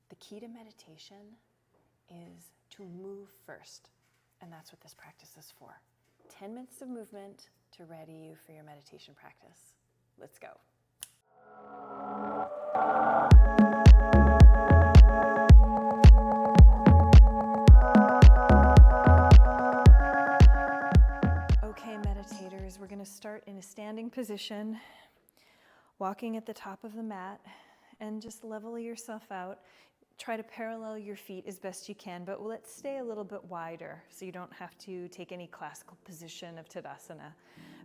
The key to meditation is to move first, and that's what this practice is for. 10 minutes of movement to ready you for your meditation practice. Let's go. Okay, meditators, we're going to start in a standing position, walking at the top of the mat, and just level yourself out. Try to parallel your feet as best you can, but let's stay a little bit wider so you don't have to take any classical position of Tadasana.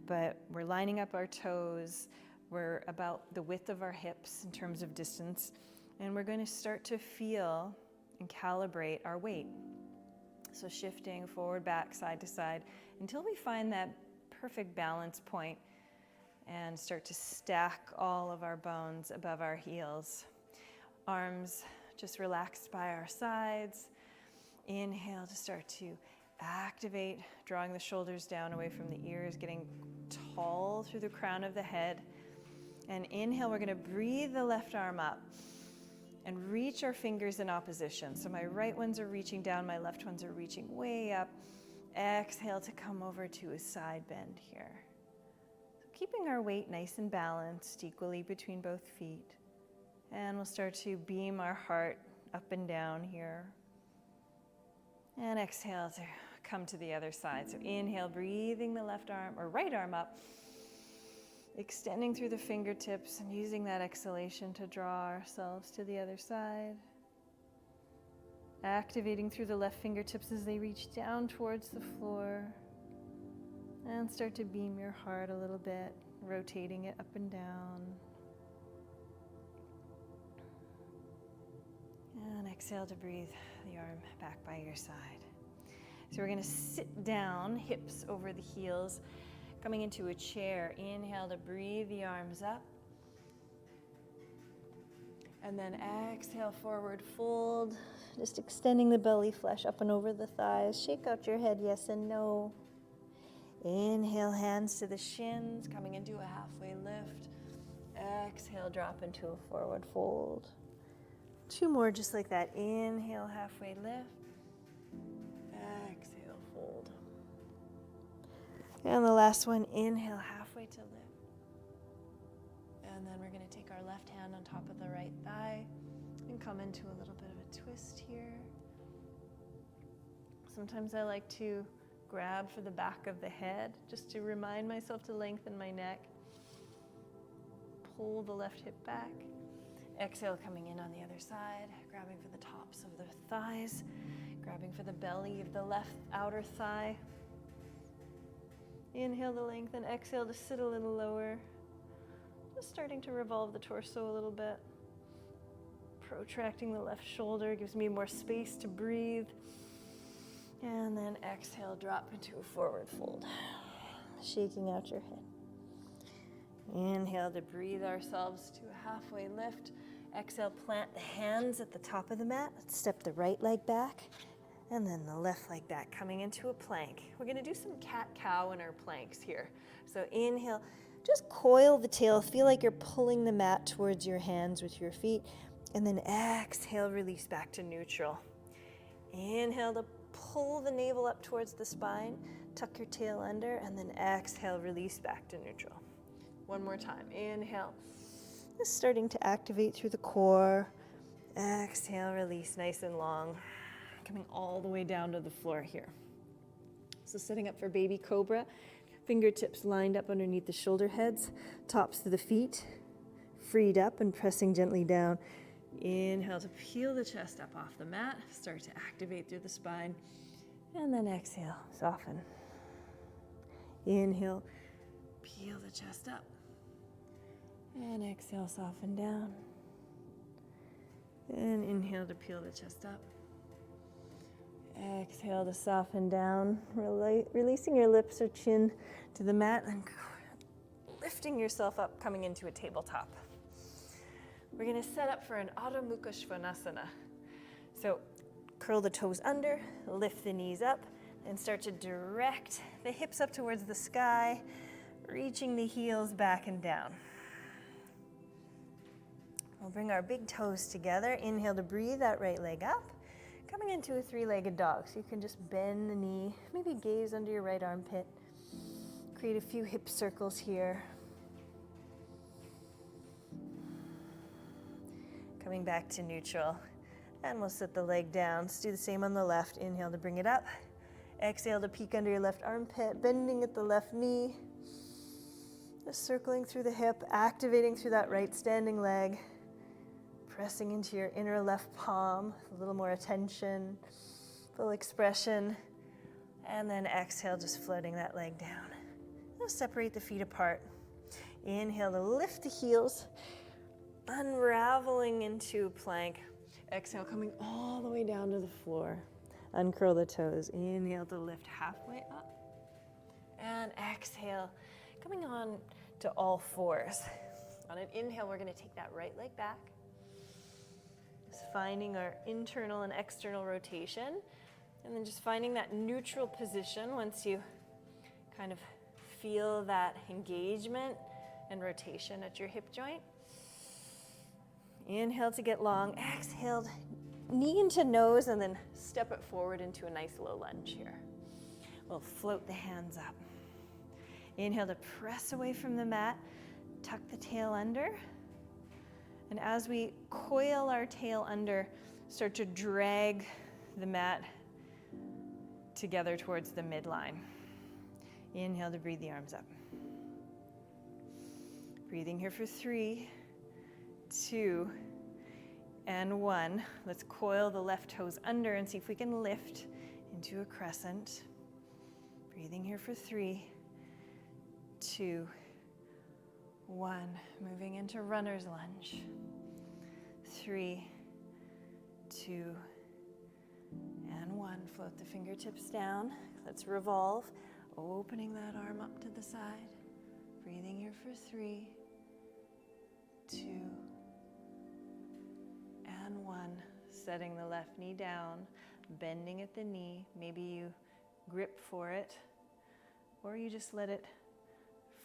But we're lining up our toes. We're about the width of our hips in terms of distance, and we're going to start to feel and calibrate our weight. So shifting forward, back, side to side, until we find that perfect balance point and start to stack all of our bones above our heels. Arms just relaxed by our sides. Inhale to start to activate, drawing the shoulders down away from the ears, getting tall through the crown of the head. And inhale, we're going to breathe the left arm up and reach our fingers in opposition. So my right ones are reaching down, my left ones are reaching way up. Exhale to come over to a side bend here. So keeping our weight nice and balanced equally between both feet. And we'll start to beam our heart up and down here. And exhale to come to the other side. So inhale, breathing the left arm or right arm up, extending through the fingertips and using that exhalation to draw ourselves to the other side. Activating through the left fingertips as they reach down towards the floor. And start to beam your heart a little bit, rotating it up and down. And exhale to breathe the arm back by your side. So we're going to sit down, hips over the heels, coming into a chair. Inhale to breathe the arms up. And then exhale, forward fold, just extending the belly flesh up and over the thighs. Shake out your head, yes and no. Inhale, hands to the shins, coming into a halfway lift. Exhale, drop into a forward fold. 2 more just like that. Inhale, halfway lift. Exhale, fold. And the last one, inhale, halfway to lift. And then we're going to take our left hand on top of the right thigh and come into a little bit of a twist here. Sometimes I like to grab for the back of the head just to remind myself to lengthen my neck. Pull the left hip back. Exhale, coming in on the other side, grabbing for the tops of the thighs, grabbing for the belly of the left outer thigh. Inhale to lengthen, exhale to sit a little lower. Just starting to revolve the torso a little bit. Protracting the left shoulder gives me more space to breathe. And then exhale, drop into a forward fold. Shaking out your head. Inhale to breathe ourselves to a halfway lift. Exhale, plant the hands at the top of the mat. Step the right leg back, and then the left leg back, coming into a plank. We're going to do some cat-cow in our planks here. So inhale, just coil the tail. Feel like you're pulling the mat towards your hands with your feet. And then exhale, release back to neutral. Inhale to pull the navel up towards the spine. Tuck your tail under, and then exhale, release back to neutral. One more time. Inhale. Just starting to activate through the core. Exhale, release nice and long. Coming all the way down to the floor here. So setting up for baby cobra. Fingertips lined up underneath the shoulder heads. Tops to the feet. Freed up and pressing gently down. Inhale to peel the chest up off the mat. Start to activate through the spine. And then exhale, soften. Inhale, peel the chest up. And exhale, soften down. And inhale to peel the chest up. Exhale to soften down, releasing your lips or chin to the mat and lifting yourself up, coming into a tabletop. We're going to set up for an Adho Mukha Svanasana. So curl the toes under, lift the knees up, and start to direct the hips up towards the sky, reaching the heels back and down. We'll bring our big toes together. Inhale to breathe that right leg up. Coming into a three-legged dog. So you can just bend the knee, maybe gaze under your right armpit. Create a few hip circles here. Coming back to neutral. And we'll set the leg down. Let's do the same on the left. Inhale to bring it up. Exhale to peek under your left armpit, bending at the left knee. Just circling through the hip, activating through that right standing leg. Pressing into your inner left palm, a little more attention, full expression. And then exhale, just floating that leg down. Now separate the feet apart. Inhale to lift the heels, unraveling into plank. Exhale, coming all the way down to the floor. Uncurl the toes. Inhale to lift halfway up. And exhale, coming on to all fours. On an inhale, we're going to take that right leg back. Just finding our internal and external rotation. And then just finding that neutral position once you kind of feel that engagement and rotation at your hip joint. Inhale to get long, exhale, knee into nose, and then step it forward into a nice low lunge here. We'll float the hands up. Inhale to press away from the mat, tuck the tail under. And as we coil our tail under, start to drag the mat together towards the midline. Inhale to breathe the arms up. Breathing here for 3, 2, and 1. Let's coil the left toes under and see if we can lift into a crescent. Breathing here for 3, 2, 1. Moving into runner's lunge. 3, 2, and 1. Float the fingertips down. Let's revolve, opening that arm up to the side. Breathing here for 3, 2, and 1. Setting the left knee down, bending at the knee. Maybe you grip for it, or you just let it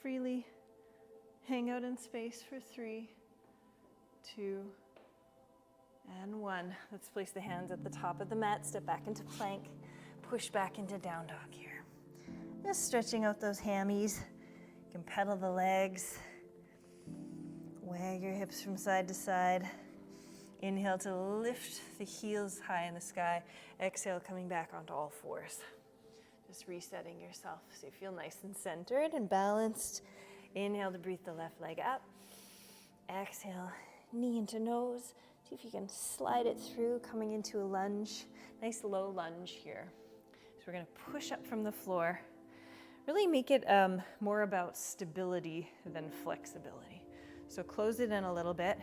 freely hang out in space for 3, 2, and 1. Let's place the hands at the top of the mat, step back into plank, push back into down dog here. Just stretching out those hammies. You can pedal the legs, wag your hips from side to side. Inhale to lift the heels high in the sky. Exhale, coming back onto all fours. Just resetting yourself so you feel nice and centered and balanced. Inhale to breathe the left leg up. Exhale, knee into nose. See if you can slide it through, coming into a lunge. Nice low lunge here. So we're going to push up from the floor. Really make it more about stability than flexibility. So close it in a little bit.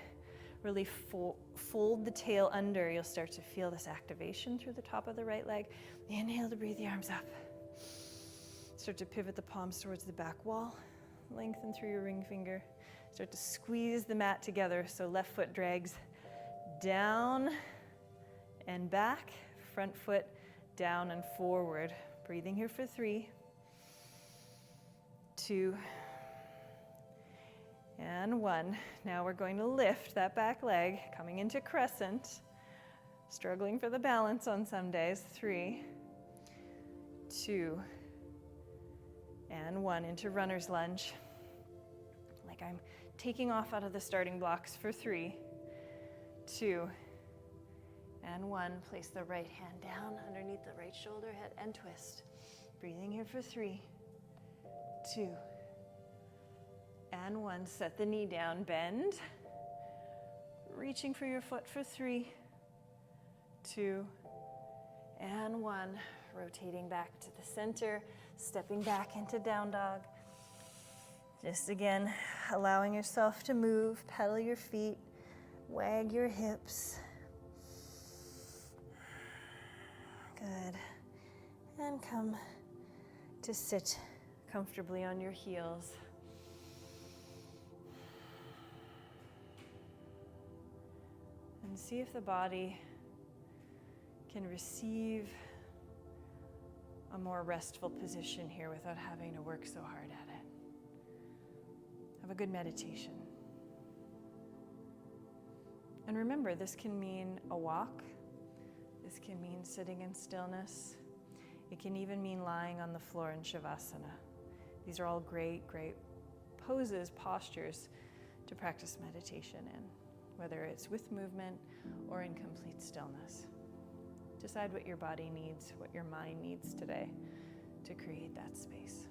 Really fold the tail under. You'll start to feel this activation through the top of the right leg. Inhale to breathe the arms up. Start to pivot the palms towards the back wall. Lengthen through your ring finger. Start to squeeze the mat together so left foot drags down and back. Front foot down and forward. Breathing here for 3, 2, and 1. Now we're going to lift that back leg, coming into crescent. Struggling for the balance on some days. 3, 2, and 1. Into runner's lunge. Like I'm taking off out of the starting blocks for 3, 2, and 1. Place the right hand down underneath the right shoulder, head, and twist. Breathing here for 3, 2, and 1. Set the knee down, bend. Reaching for your foot for 3, 2, and 1. Rotating back to the center, stepping back into down dog. Just again, allowing yourself to move, pedal your feet, wag your hips. Good. And come to sit comfortably on your heels. And see if the body can receive a more restful position here without having to work so hard at it. Have a good meditation. And remember, this can mean a walk. This can mean sitting in stillness. It can even mean lying on the floor in Shavasana. These are all great, great poses, postures to practice meditation in, whether it's with movement or in complete stillness. Decide what your body needs, what your mind needs today to create that space.